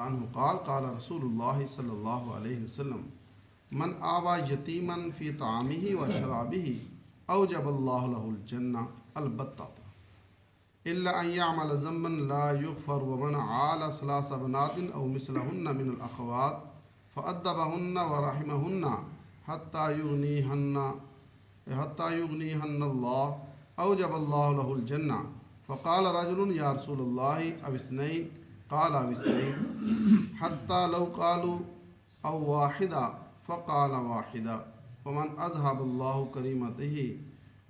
عنہ قال قال رسول اللہ صلی اللہ علیہ وسلم من آوى یتیما فی طعامہ و شرابہ اوجب اللہ لہ الجنہ البتہ الا ان يعمل ذنبا لا يغفر ومن عال ثلاث بنات او مثلهن من الاخوات فأدبهن ورحمهن حتى يغنيهن الله اوجب الله له الجنہ فقال رجل یا رسول اللہ او اثنین قال او اثنین حتى لو قالوا او واحدا فقال واحدا فمن اذهب الله كريمته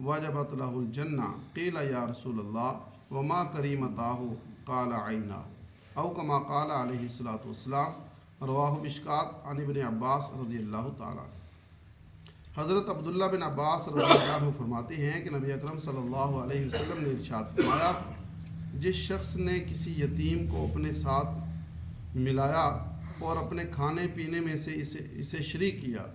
وجبت له الجنہ قیل یا رسول اللہ وما کریمتاہ قال عینہ او کما قال علیہ الصلاۃ والسلام رواہ مشکات عن ابن عباس رضی اللہ تعالیٰ عنہ۔ حضرت عبداللہ بن عباس رضی اللہ عنہ فرماتے ہیں کہ نبی اکرم صلی اللہ علیہ وسلم نے ارشاد فرمایا جس شخص نے کسی یتیم کو اپنے ساتھ ملایا اور اپنے کھانے پینے میں سے اسے شریک کیا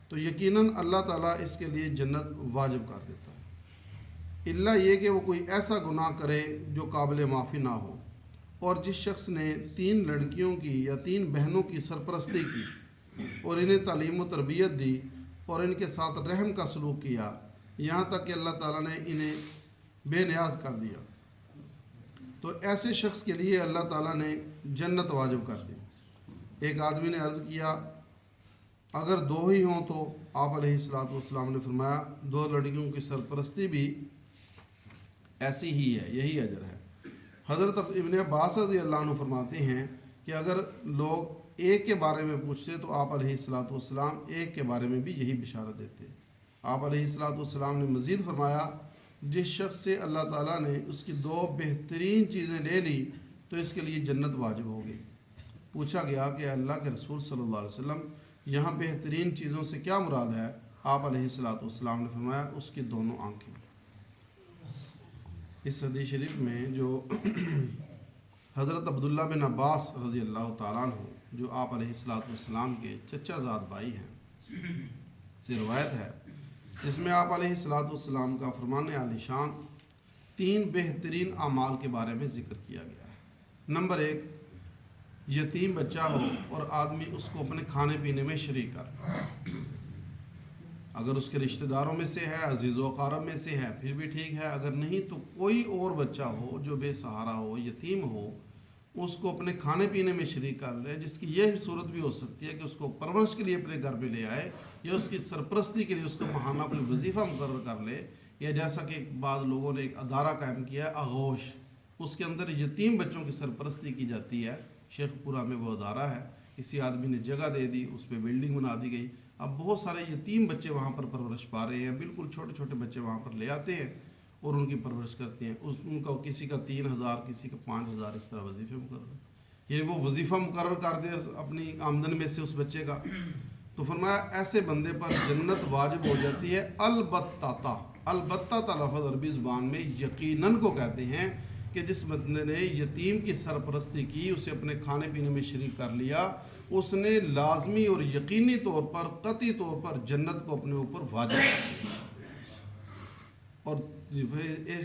تو یقیناً اللہ تعالیٰ اس کے لیے جنت واجب کر دیتا ہے، الا یہ کہ وہ کوئی ایسا گناہ کرے جو قابل معافی نہ ہو۔ اور جس شخص نے 3 لڑکیوں کی یا 3 بہنوں کی سرپرستی کی اور انہیں تعلیم و تربیت دی اور ان کے ساتھ رحم کا سلوک کیا یہاں تک کہ اللہ تعالیٰ نے انہیں بے نیاز کر دیا تو ایسے شخص کے لیے اللہ تعالیٰ نے جنت واجب کر دی۔ ایک آدمی نے عرض کیا اگر 2 ہی ہوں تو آپ علیہ الصلاۃ والسلام نے فرمایا 2 لڑکیوں کی سرپرستی بھی ایسی ہی ہے، یہی اجر ہے۔ حضرت ابن عباس رضی اللہ عنہ فرماتے ہیں کہ اگر لوگ ایک کے بارے میں پوچھتے تو آپ علیہ الصلاۃ والسلام ایک کے بارے میں بھی یہی بشارت دیتے۔ آپ علیہ الصلاۃ والسلام نے مزید فرمایا جس شخص سے اللہ تعالیٰ نے اس کی 2 بہترین چیزیں لے لی تو اس کے لیے جنت واجب ہو گئی۔ پوچھا گیا کہ اللہ کے رسول صلی اللہ علیہ وسلم یہاں بہترین چیزوں سے کیا مراد ہے؟ آپ علیہ الصلاۃ والسلام نے فرمایا اس کی دونوں آنکھیں۔ اس حدیث شریف میں جو حضرت عبداللہ بن عباس رضی اللہ تعالیٰ عنہ جو آپ علیہ الصلاۃ والسلام کے چچا زاد بھائی ہیں سے روایت ہے، اس میں آپ علیہ الصلاۃ والسلام کا فرمان عالی شان 3 بہترین اعمال کے بارے میں ذکر کیا گیا ہے۔ نمبر 1، یتیم بچہ ہو اور آدمی اس کو اپنے کھانے پینے میں شریک کر، اگر اس کے رشتہ داروں میں سے ہے، عزیز و اقارب میں سے ہے پھر بھی ٹھیک ہے، اگر نہیں تو کوئی اور بچہ ہو جو بے سہارا ہو، یتیم ہو، اس کو اپنے کھانے پینے میں شریک کر لے، جس کی یہ صورت بھی ہو سکتی ہے کہ اس کو پرورش کے لیے اپنے گھر پہ لے آئے یا اس کی سرپرستی کے لیے اس کو ماہانہ کوئی وظیفہ مقرر کر لے، یا جیسا کہ بعض لوگوں نے ایک ادارہ قائم کیا ہے آغوش، اس کے اندر یتیم بچوں کی سرپرستی کی جاتی ہے۔ شیخ پورہ میں وہ ادارہ ہے، کسی آدمی نے جگہ دے دی، اس پہ بلڈنگ بنا دی گئی، اب بہت سارے یتیم بچے وہاں پر پرورش پا رہے ہیں، بالکل چھوٹے چھوٹے بچے وہاں پر لے آتے ہیں اور ان کی پرورش کرتے ہیں، ان کا کسی کا 3000 کسی کا 5000 اس طرح وظیفے مقرر، یعنی وہ وظیفہ مقرر کر دے اپنی آمدن میں سے اس بچے کا، تو فرمایا ایسے بندے پر جنت واجب ہو جاتی ہے۔ البتہ لفظ عربی زبان میں یقیناً کو کہتے ہیں کہ جس بندے نے یتیم کی سرپرستی کی، اسے اپنے کھانے پینے میں شریک کر لیا، اس نے لازمی اور یقینی طور پر قطعی طور پر جنت کو اپنے اوپر واجب کیا۔ اور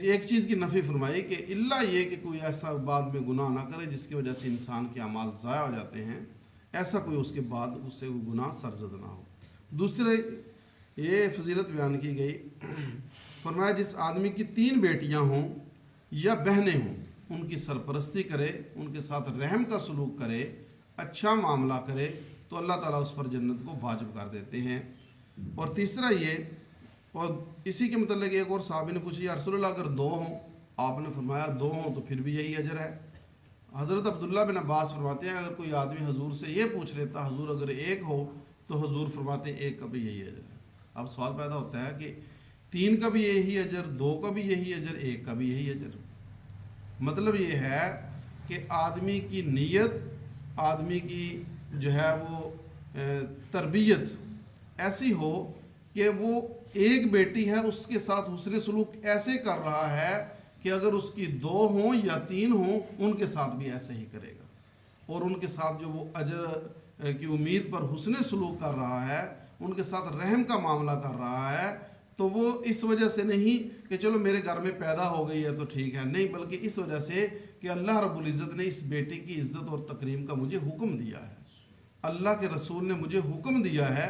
ایک چیز کی نفی فرمائی کہ الا یہ کہ کوئی ایسا بعد میں گناہ نہ کرے جس کی وجہ سے انسان کے اعمال ضائع ہو جاتے ہیں، ایسا کوئی اس کے بعد اس سے کوئی گناہ سرزد نہ ہو۔ دوسرے یہ فضیلت بیان کی گئی، فرمایا جس آدمی کی 3 بیٹیاں ہوں یا بہنیں ہوں ان کی سرپرستی کرے، ان کے ساتھ رحم کا سلوک کرے، اچھا معاملہ کرے تو اللہ تعالیٰ اس پر جنت کو واجب کر دیتے ہیں۔ اور تیسرا یہ، اور اسی کے متعلق ایک اور صحابی نے پوچھا یا رسول اللہ اگر 2 ہوں، آپ نے فرمایا 2 ہوں تو پھر بھی یہی اجر ہے۔ حضرت عبداللہ بن عباس فرماتے ہیں اگر کوئی آدمی حضور سے یہ پوچھ لیتا حضور اگر 1 ہو تو حضور فرماتے 1 کا بھی یہی اجر ہے۔ اب سوال پیدا ہوتا ہے کہ 3 کا بھی یہی اجر، 2 کا بھی یہی اجر، 1 کا بھی یہی اجر، مطلب یہ ہے کہ آدمی کی نیت، آدمی کی جو ہے وہ تربیت ایسی ہو کہ وہ ایک بیٹی ہے اس کے ساتھ حسن سلوک ایسے کر رہا ہے کہ اگر اس کی 2 ہوں یا 3 ہوں ان کے ساتھ بھی ایسے ہی کرے گا، اور ان کے ساتھ جو وہ اجر کی امید پر حسن سلوک کر رہا ہے، ان کے ساتھ رحم کا معاملہ کر رہا ہے، تو وہ اس وجہ سے نہیں کہ چلو میرے گھر میں پیدا ہو گئی ہے تو ٹھیک ہے، نہیں، بلکہ اس وجہ سے کہ اللہ رب العزت نے اس بیٹے کی عزت اور تکریم کا مجھے حکم دیا ہے، اللہ کے رسول نے مجھے حکم دیا ہے،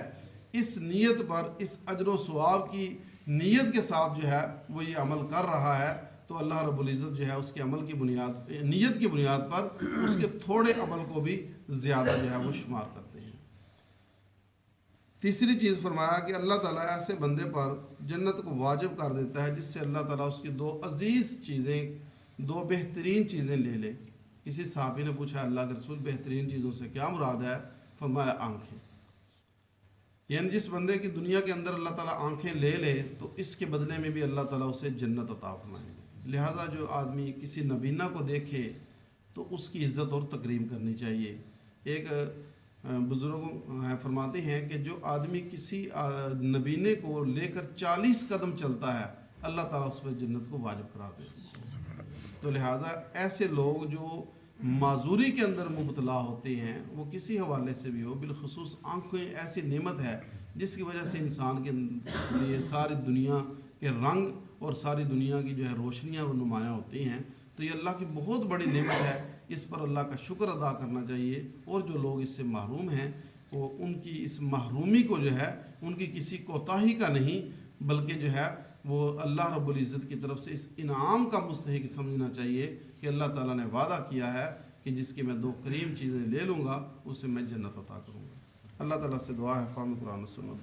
اس نیت پر، اس اجر و ثواب کی نیت کے ساتھ جو ہے وہ یہ عمل کر رہا ہے، تو اللہ رب العزت جو ہے اس کے عمل کی بنیاد، نیت کی بنیاد پر اس کے تھوڑے عمل کو بھی زیادہ جو ہے وہ شمار کرتے ہیں۔ تیسری چیز فرمایا کہ اللہ تعالیٰ ایسے بندے پر جنت کو واجب کر دیتا ہے جس سے اللہ تعالیٰ اس کی دو عزیز چیزیں، دو بہترین چیزیں لے لے۔ کسی صحابی نے پوچھا اللہ کے رسول بہترین چیزوں سے کیا مراد ہے؟ فرمایا آنکھیں، یعنی جس بندے کی دنیا کے اندر اللہ تعالیٰ آنکھیں لے لے تو اس کے بدلے میں بھی اللہ تعالیٰ اسے جنت عطا فرمائیں گے۔ لہٰذا جو آدمی کسی نبینہ کو دیکھے تو اس کی عزت اور تکریم کرنی چاہیے۔ ایک بزرگوں فرماتے ہیں کہ جو آدمی کسی نبینے کو لے کر 40 قدم چلتا ہے اللہ تعالیٰ اس پر جنت کو واجب قرار دیتا ہے۔ تو لہٰذا ایسے لوگ جو معذوری کے اندر مبتلا ہوتے ہیں، وہ کسی حوالے سے بھی ہو، بالخصوص آنکھیں ایسی نعمت ہے جس کی وجہ سے انسان کے لیے ساری دنیا کے رنگ اور ساری دنیا کی جو ہے روشنیاں وہ نمایاں ہوتی ہیں، تو یہ اللہ کی بہت بڑی نعمت ہے، اس پر اللہ کا شکر ادا کرنا چاہیے۔ اور جو لوگ اس سے محروم ہیں وہ ان کی اس محرومی کو جو ہے ان کی کسی کوتاہی کا نہیں، بلکہ جو ہے وہ اللہ رب العزت کی طرف سے اس انعام کا مستحق سمجھنا چاہیے کہ اللہ تعالیٰ نے وعدہ کیا ہے کہ جس کی میں دو کریم چیزیں لے لوں گا اسے میں جنت عطا کروں گا۔ اللہ تعالیٰ سے دعا ہے فہم قرآن و سنت